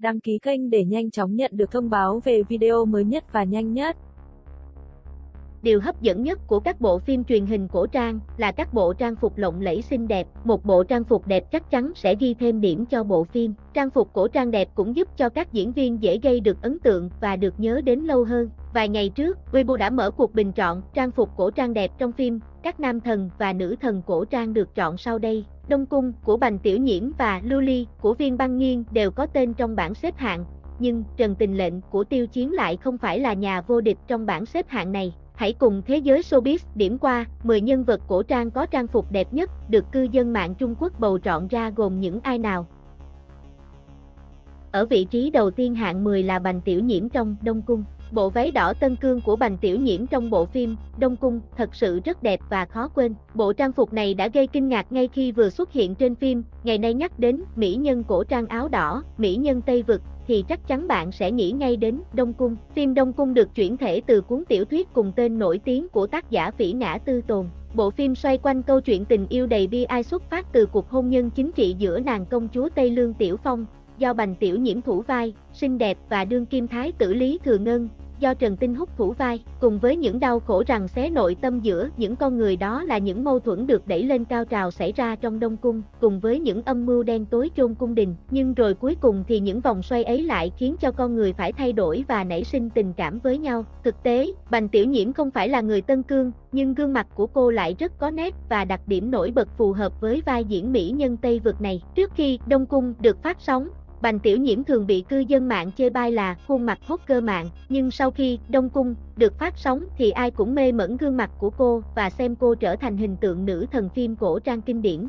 đăng ký kênh để nhanh chóng nhận được thông báo về video mới nhất và nhanh nhất. Điều hấp dẫn nhất của các bộ phim truyền hình cổ trang là các bộ trang phục lộng lẫy xinh đẹp. Một bộ trang phục đẹp chắc chắn sẽ ghi thêm điểm cho bộ phim. Trang phục cổ trang đẹp cũng giúp cho các diễn viên dễ gây được ấn tượng và được nhớ đến lâu hơn. Vài ngày trước, Weibo đã mở cuộc bình chọn trang phục cổ trang đẹp trong phim. Các nam thần và nữ thần cổ trang được chọn sau đây. Đông Cung của Bành Tiểu Nhiễm và Lưu Ly của Viên Băng Nghiên đều có tên trong bảng xếp hạng, nhưng Trần Tình Lệnh của Tiêu Chiến lại không phải là nhà vô địch trong bảng xếp hạng này. Hãy cùng thế giới showbiz điểm qua 10 nhân vật cổ trang có trang phục đẹp nhất được cư dân mạng Trung Quốc bầu chọn ra gồm những ai nào. Ở vị trí đầu tiên hạng 10 là Bành Tiểu Nhiễm trong Đông Cung. Bộ váy đỏ tân cương của Bành Tiểu Nhiễm trong bộ phim Đông Cung thật sự rất đẹp và khó quên. Bộ trang phục này đã gây kinh ngạc ngay khi vừa xuất hiện trên phim. Ngày nay nhắc đến mỹ nhân cổ trang áo đỏ, mỹ nhân Tây Vực thì chắc chắn bạn sẽ nghĩ ngay đến Đông Cung. Phim Đông Cung được chuyển thể từ cuốn tiểu thuyết cùng tên nổi tiếng của tác giả Phỉ Ngã Tư Tồn. Bộ phim xoay quanh câu chuyện tình yêu đầy bi ai xuất phát từ cuộc hôn nhân chính trị giữa nàng công chúa Tây Lương Tiểu Phong, do Bành Tiểu Nhiễm thủ vai, xinh đẹp, và đương kim thái tử Lý Thừa Ngân, do Trần Tinh Húc thủ vai, cùng với những đau khổ rằng xé nội tâm giữa những con người, đó là những mâu thuẫn được đẩy lên cao trào xảy ra trong Đông Cung, cùng với những âm mưu đen tối chôn cung đình. Nhưng rồi cuối cùng thì những vòng xoay ấy lại khiến cho con người phải thay đổi và nảy sinh tình cảm với nhau. Thực tế, Bành Tiểu Nhiễm không phải là người Tân Cương, nhưng gương mặt của cô lại rất có nét và đặc điểm nổi bật phù hợp với vai diễn mỹ nhân Tây Vực này. Trước khi Đông Cung được phát sóng, Bành Tiểu Nhiễm thường bị cư dân mạng chê bai là khuôn mặt hot girl mạng, nhưng sau khi Đông Cung được phát sóng thì ai cũng mê mẩn gương mặt của cô và xem cô trở thành hình tượng nữ thần phim cổ trang kinh điển.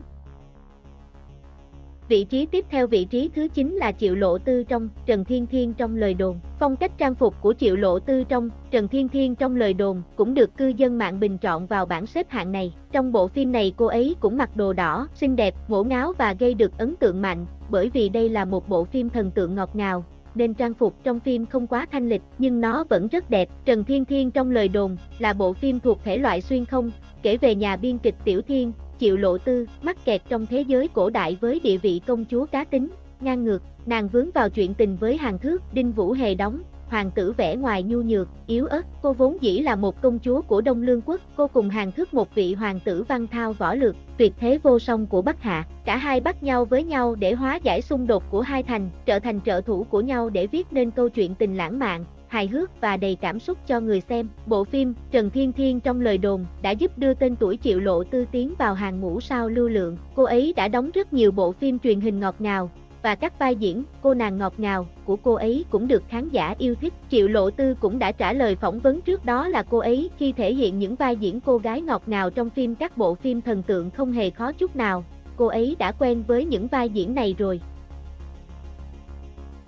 Vị trí tiếp theo, vị trí thứ 9 là Triệu Lộ Tư trong Trần Thiên Thiên trong lời đồn. Phong cách trang phục của Triệu Lộ Tư trong Trần Thiên Thiên trong lời đồn cũng được cư dân mạng bình chọn vào bảng xếp hạng này. Trong bộ phim này cô ấy cũng mặc đồ đỏ, xinh đẹp, ngổ ngáo và gây được ấn tượng mạnh, bởi vì đây là một bộ phim thần tượng ngọt ngào, nên trang phục trong phim không quá thanh lịch, nhưng nó vẫn rất đẹp. Trần Thiên Thiên trong lời đồn là bộ phim thuộc thể loại xuyên không, kể về nhà biên kịch Tiểu Thiên, Triệu Lộ Tư, mắc kẹt trong thế giới cổ đại với địa vị công chúa cá tính, ngang ngược. Nàng vướng vào chuyện tình với Hàn Thước, Đinh Vũ Hề đóng hoàng tử vẻ ngoài nhu nhược, yếu ớt. Cô vốn dĩ là một công chúa của Đông Lương quốc, cô cùng Hàn Thước một vị hoàng tử văn thao võ lược, tuyệt thế vô song của Bắc Hạ. Cả hai bắt nhau với nhau để hóa giải xung đột của hai thành, trở thành trợ thủ của nhau để viết nên câu chuyện tình lãng mạn, hài hước và đầy cảm xúc cho người xem. Bộ phim Trần Thiên Thiên trong lời đồn đã giúp đưa tên tuổi Triệu Lộ Tư tiến vào hàng ngũ sao lưu lượng. Cô ấy đã đóng rất nhiều bộ phim truyền hình ngọt ngào, và các vai diễn cô nàng ngọt ngào của cô ấy cũng được khán giả yêu thích. Triệu Lộ Tư cũng đã trả lời phỏng vấn trước đó là cô ấy khi thể hiện những vai diễn cô gái ngọt ngào trong phim các bộ phim thần tượng không hề khó chút nào. Cô ấy đã quen với những vai diễn này rồi.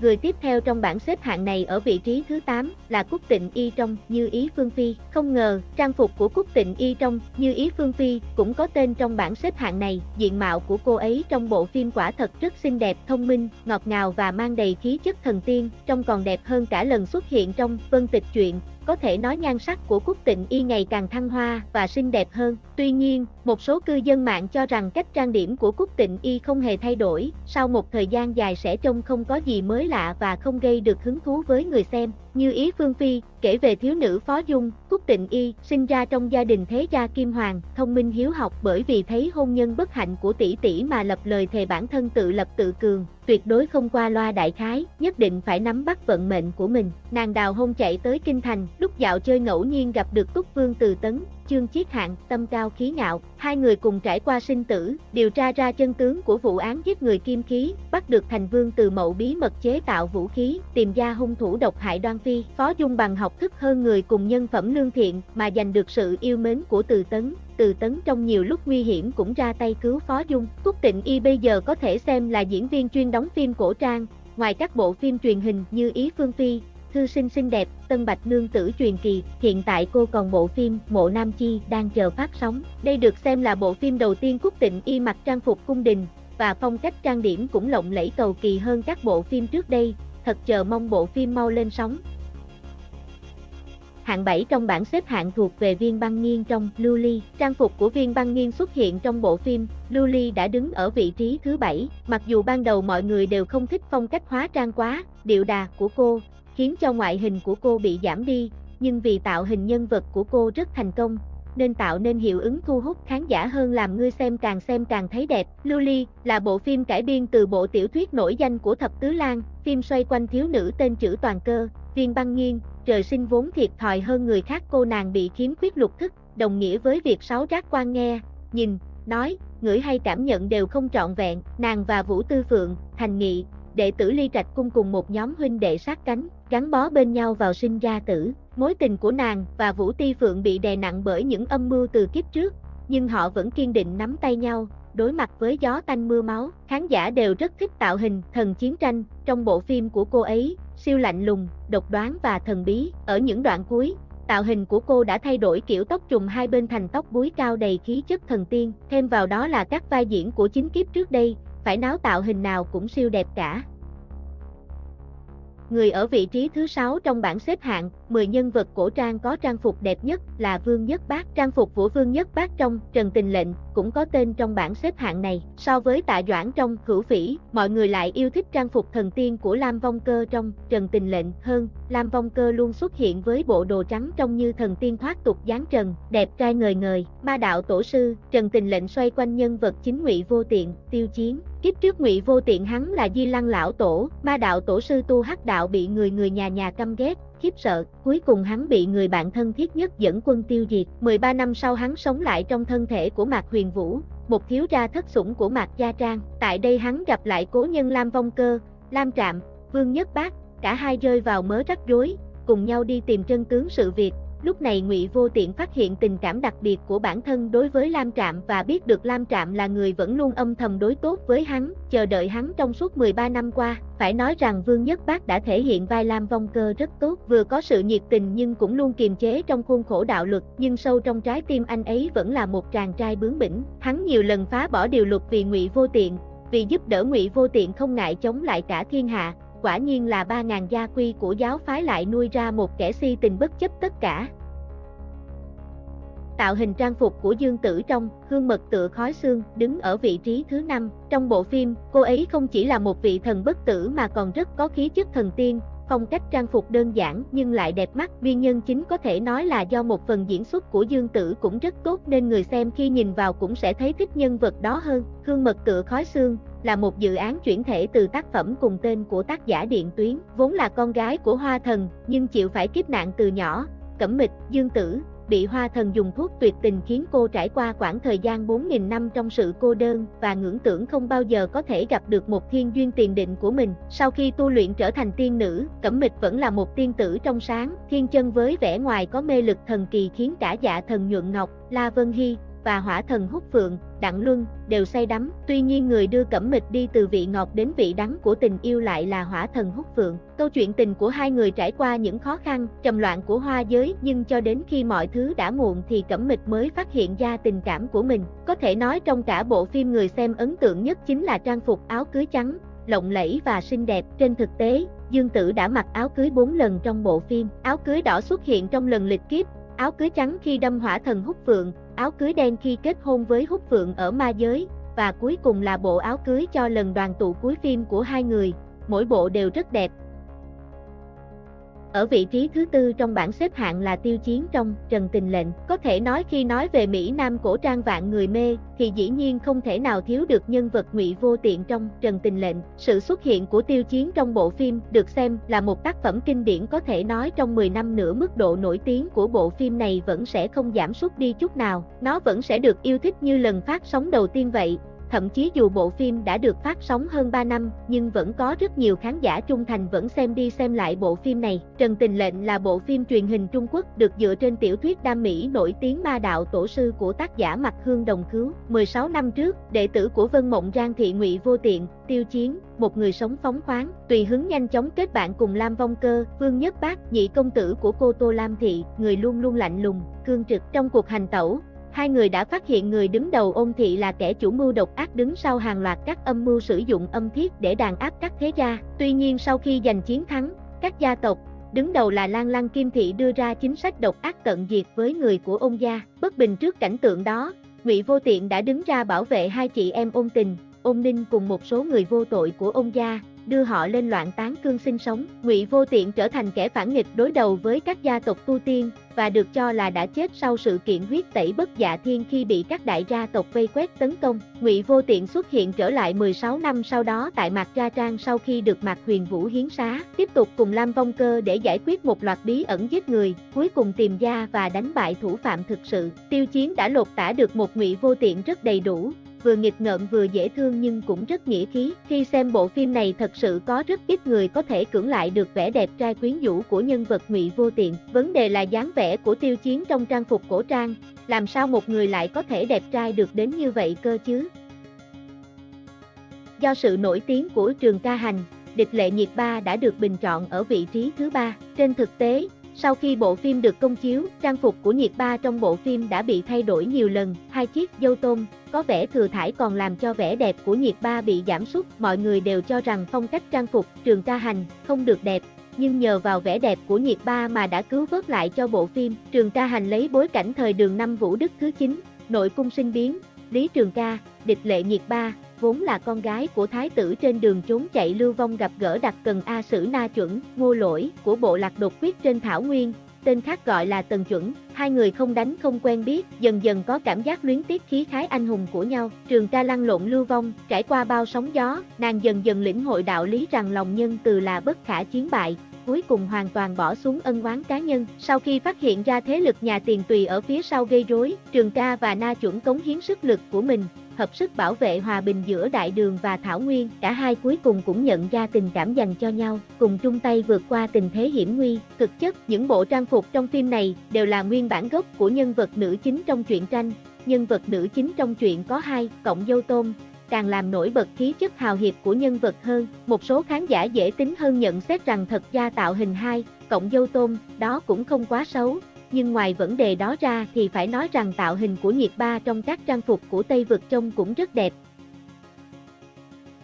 Người tiếp theo trong bảng xếp hạng này ở vị trí thứ 8 là Cúc Tịnh Y trong Như Ý Phương Phi. Không ngờ, trang phục của Cúc Tịnh Y trong Như Ý Phương Phi cũng có tên trong bảng xếp hạng này. Diện mạo của cô ấy trong bộ phim quả thật rất xinh đẹp, thông minh, ngọt ngào và mang đầy khí chất thần tiên, trông còn đẹp hơn cả lần xuất hiện trong Vân Tịch Truyện. Có thể nói nhan sắc của Cúc Tịnh Y ngày càng thăng hoa và xinh đẹp hơn. Tuy nhiên, một số cư dân mạng cho rằng cách trang điểm của Cúc Tịnh Y không hề thay đổi, sau một thời gian dài sẽ trông không có gì mới lạ và không gây được hứng thú với người xem. Như Ý Phương Phi kể về thiếu nữ Phó Dung. Cúc Tịnh Y sinh ra trong gia đình thế gia kim hoàng, thông minh hiếu học, bởi vì thấy hôn nhân bất hạnh của tỷ tỷ mà lập lời thề bản thân tự lập tự cường, tuyệt đối không qua loa đại khái, nhất định phải nắm bắt vận mệnh của mình. Nàng đào hôn chạy tới kinh thành, lúc dạo chơi ngẫu nhiên gặp được Túc Vương Từ Tấn, Chương Chiết Hạng, tâm cao khí ngạo. Hai người cùng trải qua sinh tử, điều tra ra chân tướng của vụ án giết người Kim Khí, bắt được thành vương Từ Mậu bí mật chế tạo vũ khí, tìm ra hung thủ độc hại Đoan Phi. Phó Dung bằng học thức hơn người cùng nhân phẩm lương thiện mà giành được sự yêu mến của Từ Tấn. Từ Tấn trong nhiều lúc nguy hiểm cũng ra tay cứu Phó Dung. Cúc Tịnh Y bây giờ có thể xem là diễn viên chuyên đóng phim cổ trang, ngoài các bộ phim truyền hình Như Ý Phương Phi, Thư Sinh Xinh Đẹp, Tân Bạch Nương Tử Truyền Kỳ. Hiện tại cô còn bộ phim Mộ Nam Chi đang chờ phát sóng. Đây được xem là bộ phim đầu tiên Cúc Tịnh Y mặc trang phục cung đình, và phong cách trang điểm cũng lộng lẫy cầu kỳ hơn các bộ phim trước đây. Thật chờ mong bộ phim mau lên sóng. Hạng 7 trong bảng xếp hạng thuộc về Viên Băng Nghiên trong Lưu Ly. Trang phục của Viên Băng Nghiên xuất hiện trong bộ phim Lưu Ly đã đứng ở vị trí thứ 7. Mặc dù ban đầu mọi người đều không thích phong cách hóa trang quá điệu đà của cô, khiến cho ngoại hình của cô bị giảm đi, nhưng vì tạo hình nhân vật của cô rất thành công, nên tạo nên hiệu ứng thu hút khán giả hơn, làm người xem càng thấy đẹp. Lưu Ly là bộ phim cải biên từ bộ tiểu thuyết nổi danh của Thập Tứ Lan, phim xoay quanh thiếu nữ tên Trữ Toàn Cơ, Viên Băng Nghiên, trời sinh vốn thiệt thòi hơn người khác. Cô nàng bị khiếm khuyết lục thức, đồng nghĩa với việc 6 giác quan nghe, nhìn, nói, ngửi hay cảm nhận đều không trọn vẹn. Nàng và Vũ Tư Phượng, Thành Nghị, đệ tử Ly Trạch Cung cùng một nhóm huynh đệ sát cánh, gắn bó bên nhau vào sinh ra tử. Mối tình của nàng và Vũ Ti Phượng bị đè nặng bởi những âm mưu từ kiếp trước, nhưng họ vẫn kiên định nắm tay nhau, đối mặt với gió tanh mưa máu. Khán giả đều rất thích tạo hình thần chiến tranh trong bộ phim của cô ấy, siêu lạnh lùng, độc đoán và thần bí. Ở những đoạn cuối, tạo hình của cô đã thay đổi, kiểu tóc trùm hai bên thành tóc búi cao đầy khí chất thần tiên, thêm vào đó là các vai diễn của chính kiếp trước đây, phải nói tạo hình nào cũng siêu đẹp cả. Người ở vị trí thứ 6 trong bảng xếp hạng 10 nhân vật cổ trang có trang phục đẹp nhất là Vương Nhất Bác. Trang phục của Vương Nhất Bác trong Trần Tình Lệnh cũng có tên trong bảng xếp hạng này. So với Tạ Doãn trong Hữu Phỉ, mọi người lại yêu thích trang phục thần tiên của Lam Vong Cơ trong Trần Tình Lệnh hơn. Lam Vong Cơ luôn xuất hiện với bộ đồ trắng trông như thần tiên thoát tục dáng trần, đẹp trai ngời ngời. Ma đạo tổ sư, Trần Tình Lệnh xoay quanh nhân vật chính Ngụy Vô Tiện, Tiêu Chiến. Kiếp trước Ngụy Vô Tiện hắn là Di Lăng lão tổ, ma đạo tổ sư tu hắc đạo, bị người nhà căm ghét, khiếp sợ, cuối cùng hắn bị người bạn thân thiết nhất dẫn quân tiêu diệt. 13 năm sau hắn sống lại trong thân thể của Mạc Huyền Vũ, một thiếu gia thất sủng của Mạc Gia Trang. Tại đây hắn gặp lại cố nhân Lam Vong Cơ, Lam Trạm, Vương Nhất Bác, cả hai rơi vào mớ rắc rối, cùng nhau đi tìm chân tướng sự việc. Lúc này Ngụy Vô Tiện phát hiện tình cảm đặc biệt của bản thân đối với Lam Trạm và biết được Lam Trạm là người vẫn luôn âm thầm đối tốt với hắn, chờ đợi hắn trong suốt 13 năm qua. Phải nói rằng Vương Nhất Bác đã thể hiện vai Lam Vong Cơ rất tốt, vừa có sự nhiệt tình nhưng cũng luôn kiềm chế trong khuôn khổ đạo luật, nhưng sâu trong trái tim anh ấy vẫn là một chàng trai bướng bỉnh. Hắn nhiều lần phá bỏ điều luật vì Ngụy Vô Tiện, vì giúp đỡ Ngụy Vô Tiện không ngại chống lại cả thiên hạ. Quả nhiên là 3.000 gia quy của giáo phái lại nuôi ra một kẻ si tình bất chấp tất cả. Tạo hình trang phục của Dương Tử trong Hương Mật Tựa Khói Xương đứng ở vị trí thứ 5. Trong bộ phim, cô ấy không chỉ là một vị thần bất tử mà còn rất có khí chất thần tiên. Phong cách trang phục đơn giản nhưng lại đẹp mắt. Nguyên nhân chính có thể nói là do một phần diễn xuất của Dương Tử cũng rất tốt, nên người xem khi nhìn vào cũng sẽ thấy thích nhân vật đó hơn. Hương Mật Tựa Khói Xương là một dự án chuyển thể từ tác phẩm cùng tên của tác giả Điện Tuyến. Vốn là con gái của Hoa Thần nhưng chịu phải kiếp nạn từ nhỏ, Cẩm Mịch, Dương Tử bị Hoa Thần dùng thuốc tuyệt tình khiến cô trải qua quãng thời gian 4.000 năm trong sự cô đơn và ngưỡng tưởng không bao giờ có thể gặp được một thiên duyên tiền định của mình. Sau khi tu luyện trở thành tiên nữ, Cẩm Mịch vẫn là một tiên tử trong sáng, thiên chân với vẻ ngoài có mê lực thần kỳ khiến cả Dạ Thần Nhuận Ngọc, La Vân Hy và Hỏa Thần Húc Phượng, Đặng Luân đều say đắm. Tuy nhiên người đưa Cẩm Mịch đi từ vị ngọt đến vị đắng của tình yêu lại là Hỏa Thần Húc Phượng. Câu chuyện tình của hai người trải qua những khó khăn, trầm loạn của hoa giới, nhưng cho đến khi mọi thứ đã muộn thì Cẩm Mịch mới phát hiện ra tình cảm của mình. Có thể nói trong cả bộ phim người xem ấn tượng nhất chính là trang phục áo cưới trắng, lộng lẫy và xinh đẹp. Trên thực tế, Dương Tử đã mặc áo cưới 4 lần trong bộ phim. Áo cưới đỏ xuất hiện trong lần lịch kiếp, áo cưới trắng khi đâm Hỏa Thần Húc Phượng, áo cưới đen khi kết hôn với Húc Phượng ở ma giới, và cuối cùng là bộ áo cưới cho lần đoàn tụ cuối phim của hai người. Mỗi bộ đều rất đẹp. Ở vị trí thứ 4 trong bảng xếp hạng là Tiêu Chiến trong Trần Tình Lệnh. Có thể nói khi nói về Mỹ Nam cổ trang vạn người mê, thì dĩ nhiên không thể nào thiếu được nhân vật Ngụy Vô Tiện trong Trần Tình Lệnh. Sự xuất hiện của Tiêu Chiến trong bộ phim được xem là một tác phẩm kinh điển, có thể nói trong 10 năm nữa mức độ nổi tiếng của bộ phim này vẫn sẽ không giảm sút đi chút nào. Nó vẫn sẽ được yêu thích như lần phát sóng đầu tiên vậy. Thậm chí dù bộ phim đã được phát sóng hơn 3 năm, nhưng vẫn có rất nhiều khán giả trung thành vẫn xem đi xem lại bộ phim này. Trần Tình Lệnh là bộ phim truyền hình Trung Quốc được dựa trên tiểu thuyết đam mỹ nổi tiếng Ma Đạo Tổ Sư của tác giả Mạc Hương Đồng Cứu. 16 năm trước, đệ tử của Vân Mộng Giang Thị Ngụy Vô Tiện, Tiêu Chiến, một người sống phóng khoáng, tùy hứng nhanh chóng kết bạn cùng Lam Vong Cơ, Vương Nhất Bác, nhị công tử của cô Tô Lam Thị, người luôn luôn lạnh lùng, cương trực. Trong cuộc hành tẩu, hai người đã phát hiện người đứng đầu Ôn Thị là kẻ chủ mưu độc ác đứng sau hàng loạt các âm mưu sử dụng âm thiết để đàn áp các thế gia. Tuy nhiên sau khi giành chiến thắng, các gia tộc, Đứng đầu là Lan Lăng Kim Thị đưa ra chính sách độc ác tận diệt với người của Ôn gia. Bất bình trước cảnh tượng đó, Ngụy Vô Tiện đã đứng ra bảo vệ hai chị em Ôn Tình, Ôn Ninh cùng một số người vô tội của Ôn gia, đưa họ lên loạn tán cương sinh sống. Ngụy Vô Tiện trở thành kẻ phản nghịch đối đầu với các gia tộc tu tiên, và được cho là đã chết sau sự kiện huyết tẩy Bất Dạ Thiên khi bị các đại gia tộc vây quét tấn công. Ngụy Vô Tiện xuất hiện trở lại 16 năm sau đó tại Mạc Gia Trang sau khi được Mạc Huyền Vũ hiến xá, tiếp tục cùng Lam Vong Cơ để giải quyết một loạt bí ẩn giết người, cuối cùng tìm ra và đánh bại thủ phạm thực sự. Tiêu Chiến đã lột tả được một Ngụy Vô Tiện rất đầy đủ, vừa nghịch ngợm vừa dễ thương nhưng cũng rất nghĩa khí. Khi xem bộ phim này thật sự có rất ít người có thể cưỡng lại được vẻ đẹp trai quyến rũ của nhân vật Ngụy Vô Tiện. Vấn đề là dáng vẻ của Tiêu Chiến trong trang phục cổ trang, làm sao một người lại có thể đẹp trai được đến như vậy cơ chứ? Do sự nổi tiếng của Trường Ca Hành, Địch Lệ Nhiệt Ba đã được bình chọn ở vị trí thứ 3. Trên thực tế, sau khi bộ phim được công chiếu, trang phục của Nhiệt Ba trong bộ phim đã bị thay đổi nhiều lần. Hai chiếc dâu tôm có vẻ thừa thãi còn làm cho vẻ đẹp của Nhiệt Ba bị giảm sút. Mọi người đều cho rằng phong cách trang phục Trường Ca Hành không được đẹp, nhưng nhờ vào vẻ đẹp của Nhiệt Ba mà đã cứu vớt lại cho bộ phim. Trường Ca Hành lấy bối cảnh thời Đường Năm Vũ Đức thứ 9, nội cung sinh biến, Lý Trường Ca, Địch Lệ Nhiệt Ba vốn là con gái của thái tử trên đường trốn chạy lưu vong gặp gỡ đặc cần A Sử Na Chuẩn, Ngô Lỗi của bộ lạc đột quyết trên thảo nguyên, tên khác gọi là Tần Chuẩn. Hai người không đánh không quen biết, dần dần có cảm giác luyến tiếc khí khái anh hùng của nhau. Trường Ca lăn lộn lưu vong, trải qua bao sóng gió, nàng dần dần lĩnh hội đạo lý rằng lòng nhân từ là bất khả chiến bại, cuối cùng hoàn toàn bỏ xuống ân oán cá nhân. Sau khi phát hiện ra thế lực nhà Tiền Tùy ở phía sau gây rối, Trường Ca và Na Chuẩn cống hiến sức lực của mình, hợp sức bảo vệ hòa bình giữa Đại Đường và Thảo Nguyên. Cả hai cuối cùng cũng nhận ra tình cảm dành cho nhau, cùng chung tay vượt qua tình thế hiểm nguy. Thực chất, những bộ trang phục trong phim này đều là nguyên bản gốc của nhân vật nữ chính trong truyện tranh. Nhân vật nữ chính trong truyện có 2 cộng dâu tôm, càng làm nổi bật khí chất hào hiệp của nhân vật hơn. Một số khán giả dễ tính hơn nhận xét rằng thật ra tạo hình 2 cộng dâu tôm đó cũng không quá xấu. Nhưng ngoài vấn đề đó ra thì phải nói rằng tạo hình của Nhiệt Ba trong các trang phục của Tây Vực trông cũng rất đẹp.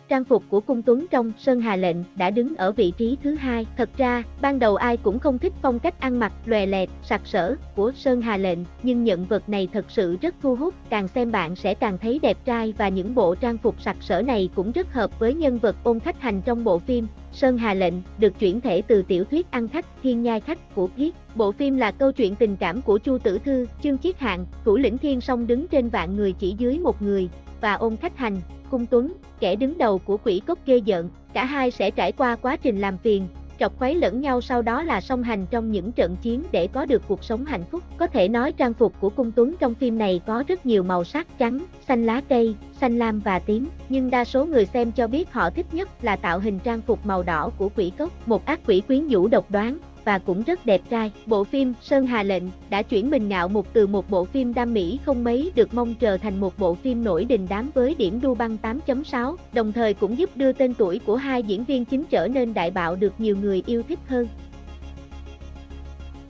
Trang phục của Cung Tuấn trong Sơn Hà Lệnh đã đứng ở vị trí thứ 2. Thật ra, ban đầu ai cũng không thích phong cách ăn mặc lòe loẹt, sặc sỡ của Sơn Hà Lệnh, nhưng nhân vật này thật sự rất thu hút, càng xem bạn sẽ càng thấy đẹp trai và những bộ trang phục sặc sỡ này cũng rất hợp với nhân vật Ôn Khách Hành trong bộ phim. Sơn Hà Lệnh được chuyển thể từ tiểu thuyết Ăn Khách, Thiên Nhai Khách của Thiết. Bộ phim là câu chuyện tình cảm của Chu Tử Thư, Chương Chiết Hạng, thủ lĩnh Thiên Song đứng trên vạn người chỉ dưới một người, và Ôn Khách Hành, Cung Tuấn, kẻ đứng đầu của quỷ cốc ghê giận. Cả hai sẽ trải qua quá trình làm phiền, chọc khuấy lẫn nhau, sau đó là song hành trong những trận chiến để có được cuộc sống hạnh phúc. Có thể nói trang phục của Cung Tuấn trong phim này có rất nhiều màu sắc trắng, xanh lá cây, xanh lam và tím, nhưng đa số người xem cho biết họ thích nhất là tạo hình trang phục màu đỏ của quỷ cốc, một ác quỷ quyến rũ độc đoán và cũng rất đẹp trai. Bộ phim Sơn Hà Lệnh đã chuyển mình ngạo mục từ một bộ phim đam mỹ không mấy được mong trở thành một bộ phim nổi đình đám với điểm đu băng 8.6, đồng thời cũng giúp đưa tên tuổi của hai diễn viên chính trở nên đại bạo, được nhiều người yêu thích hơn.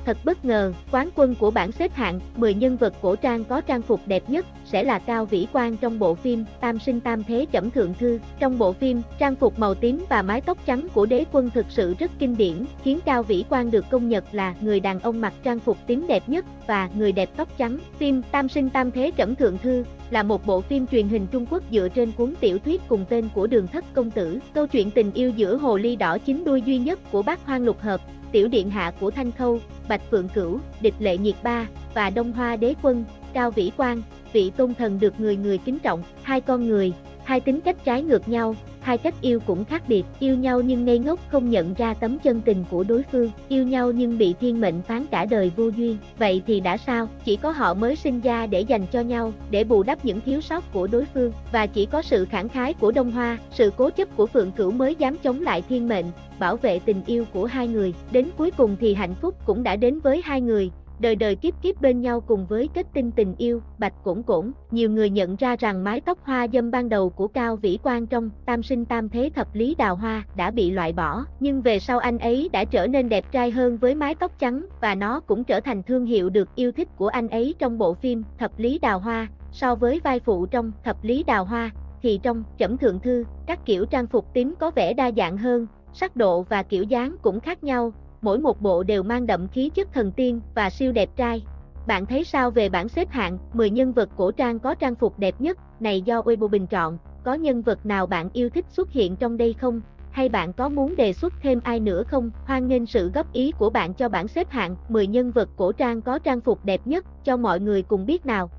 Thật bất ngờ, quán quân của bảng xếp hạng 10 nhân vật cổ trang có trang phục đẹp nhất sẽ là Cao Vĩ Quang trong bộ phim Tam Sinh Tam Thế Trẫm Thượng Thư. Trong bộ phim, trang phục màu tím và mái tóc trắng của đế quân thực sự rất kinh điển, khiến Cao Vĩ Quang được công nhận là người đàn ông mặc trang phục tím đẹp nhất và người đẹp tóc trắng. Phim Tam Sinh Tam Thế Trẫm Thượng Thư là một bộ phim truyền hình Trung Quốc dựa trên cuốn tiểu thuyết cùng tên của Đường Thất Công Tử. Câu chuyện tình yêu giữa hồ ly đỏ chín đuôi duy nhất của Bát Hoang Lục Hợp, tiểu điện hạ của Thanh Khâu, Bạch Phượng Cửu, Địch Lệ Nhiệt Ba và Đông Hoa Đế Quân, Cao Vĩ Quang, vị tôn thần được người người kính trọng. Hai con người, hai tính cách trái ngược nhau, hai cách yêu cũng khác biệt, yêu nhau nhưng ngây ngốc không nhận ra tấm chân tình của đối phương, yêu nhau nhưng bị thiên mệnh phán cả đời vô duyên. Vậy thì đã sao? Chỉ có họ mới sinh ra để dành cho nhau, để bù đắp những thiếu sót của đối phương, và chỉ có sự khẳng khái của Đông Hoa, sự cố chấp của Phượng Cửu mới dám chống lại thiên mệnh, bảo vệ tình yêu của hai người. Đến cuối cùng thì hạnh phúc cũng đã đến với hai người, đời đời kiếp kiếp bên nhau cùng với kết tinh tình yêu, Bạch Cổn Cổn. Nhiều người nhận ra rằng mái tóc hoa dâm ban đầu của Cao Vĩ Quang trong Tam Sinh Tam Thế Thập Lý Đào Hoa đã bị loại bỏ, nhưng về sau anh ấy đã trở nên đẹp trai hơn với mái tóc trắng, và nó cũng trở thành thương hiệu được yêu thích của anh ấy trong bộ phim Thập Lý Đào Hoa. So với vai phụ trong Thập Lý Đào Hoa, thì trong Trẫm Thượng Thư, các kiểu trang phục tím có vẻ đa dạng hơn, sắc độ và kiểu dáng cũng khác nhau. mỗi một bộ đều mang đậm khí chất thần tiên và siêu đẹp trai. Bạn thấy sao về bảng xếp hạng 10 nhân vật cổ trang có trang phục đẹp nhất này do Weibo bình chọn? Có nhân vật nào bạn yêu thích xuất hiện trong đây không? Hay bạn có muốn đề xuất thêm ai nữa không? Hoan nghênh sự góp ý của bạn cho bảng xếp hạng 10 nhân vật cổ trang có trang phục đẹp nhất cho mọi người cùng biết nào.